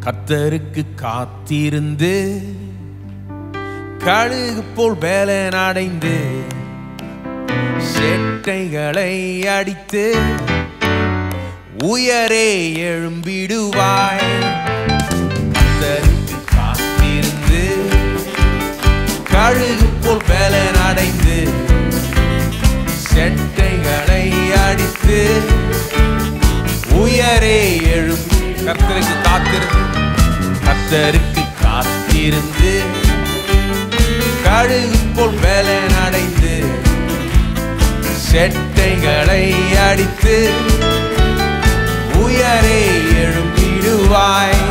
கர்த்தருக்கு காத்திருந்து கழுகு போல் பேலன் அடைந்து செட்டைகளை அடித்து உயரே எழும்பிடுவாய். கர்த்தருக்கு காத்திருந்து கழுகு போல் பேலன் அடைந்து செட்டைகளை அடித்து உயரே எழும்பி. கர்த்தருக்கு காத்திருந்து கழுகு போல் பேலன் அடைந்து செட்டைகளை அடித்து உயரே எழும்பிடுவாய்.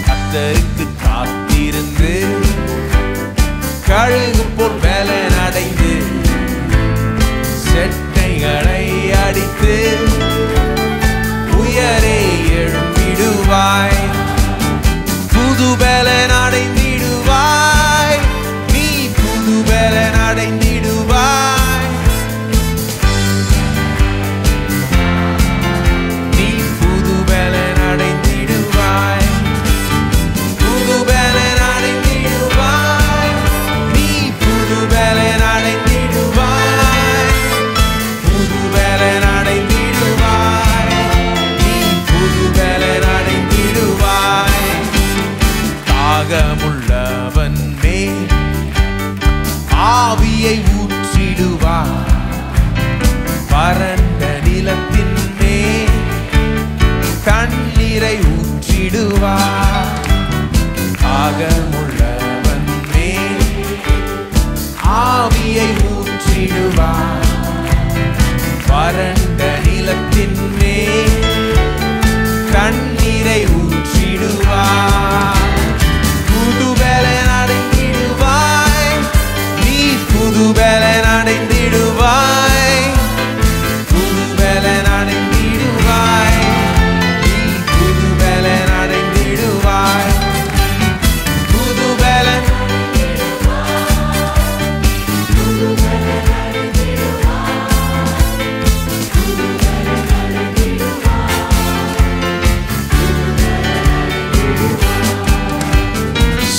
கர்த்தருக்கு காத்திருந்து கழுகு போல் பேலன் அடைந்து செட்டைகளை அடித்து உயரே எழும்பிடுவாய். புது பேலன் அடைந்திடுவாய், நீ புது பேலன் அடைந்திடுவாய். நீ புது பேலன் அடைந்திடுவாய், புது பேலன் அடைந்திடுவாய். நீ புது பேலன் அடைந்திடுவாய், புது பேலன் அடைந்திடுவாய். நீ புது பேலன் அடைந்திடுவாய். தாகமுள்ளவன் மேல் ஆவியை ஊற்றிடுவார், வறண்ட நிலத்தின் மேல் தண்ணீரை ஊற்றிடுவார். தாகமுள்ளவன் மேல் ஆவியை ஊற்றிடுவார், வறண்ட நிலத்தின் மேல் தண்ணீரை ஊற்றிடுவார். புது பேலன் அடைந்திடுவாய், நீ புது பேலன் அடைந்திடுவாய், புது பேலன் அடைந்திடுவாய். நீ புது பேலன் அடைந்திடுவாய், புது பேலன்.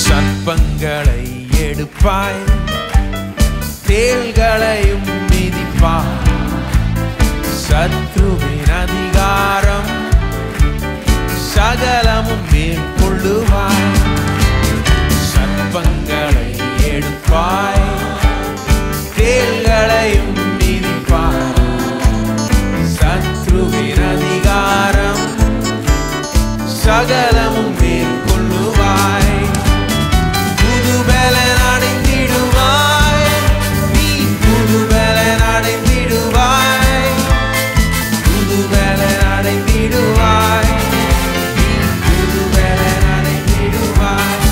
சர்ப்பங்களை எடுப்பாய், தேள்களையும் மிதிப்பாய். சத்ருவின் அதிகாரம் சகலமும் மேற்கொள்ளுவாய். சர்ப்பங்களை எடுப்பாய், தேள்களையும் மிதிப்பாய். சத்ருவின் அதிகாரம் சகலமும் மேற்கொள்ளுவாய். புது பேலன் அடைந்திடுவாய், நீ புது பேலன் அடைந்திடுவாய், புது பேலன் அடைந்திடுவாய். நீ புது பேலன் அடைந்திடுவாய்,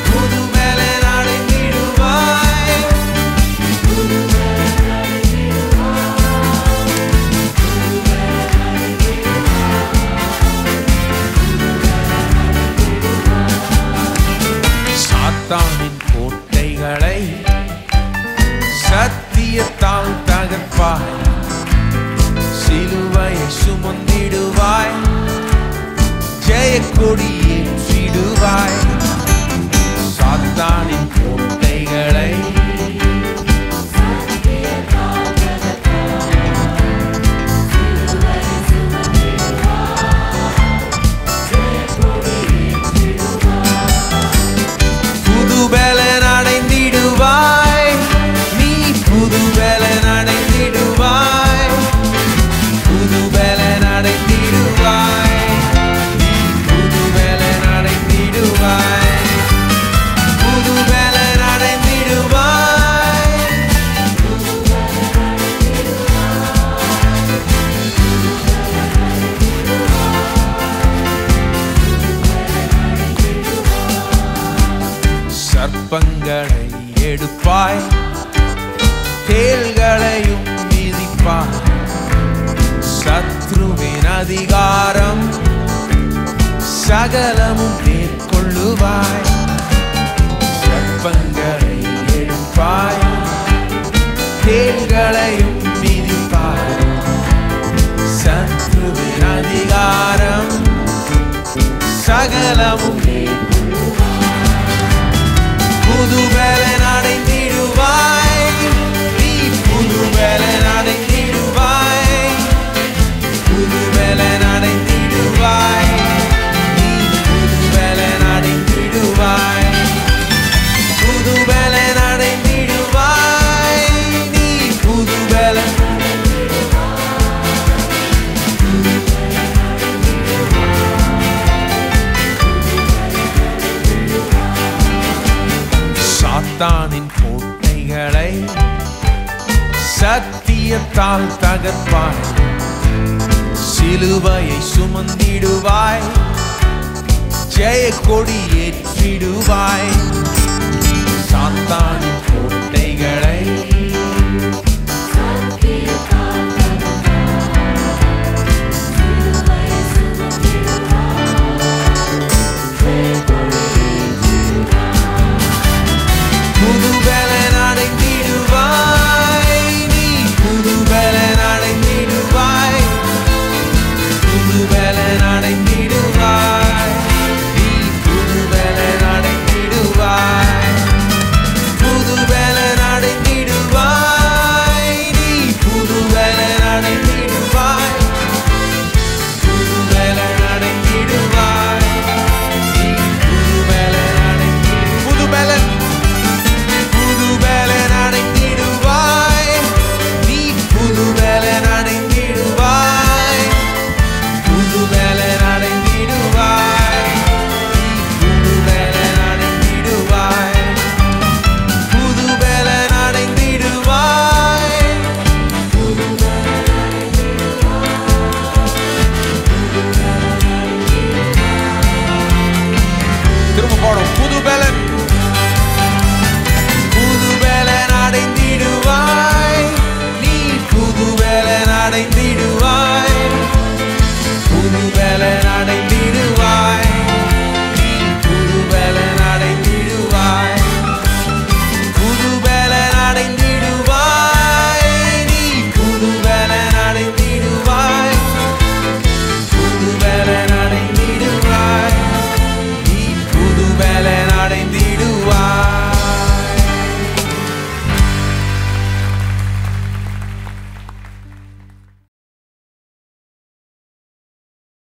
புது பேலன் அடைந்திடுவாய், புது பேலன் அடைந்திடுவாய். சாத்தானின் கோட்டைகளை சத்தியத்தால் தகர்ப்பாய், சிலுவையை சுமந்திடுவாய், ஜெயக்கொடி ஏற்றிடுவாய். சாத்தானின் கோட்டைகளை புது பேலன் அடைந்திடுவாய், நீ புது பேலன் அடைந்திடுவாய், புது பேலன் அடைந்திடுவாய். நீ புது பேலன் அடைந்திடுவாய், புது பேலன் அடைந்திடுவாய். சர்ப்பங்களை எடுப்பாய், தேள்களையும் மிதிப்பாய். சத்ருவின் அதிகாரம் சகலமும் மேற்கொள்ளுவாய். சர்ப்பங்களை எடுப்பாய், தேள்களையும் மிதிப்பாய். சத்ருவின் அதிகாரம் சகலமும் புது பலன் அடைந்திடுவாய் நீ புது பலன் அடைந்திடுவாய் புது பலன் அடைந்திடுவாய் நீ புது பலன் அடைந்திடுவாய் புது பலன் அடைந்திடுவாய் நீ புது பலன் சாத்தானின் கோட்டைகளை சத்தியத்தால் தகர்ப்பாய் சிலுவையை சுமந்திடுவாய் ஜெய கொடி ஏற்றிடுவாய் சாத்தானின்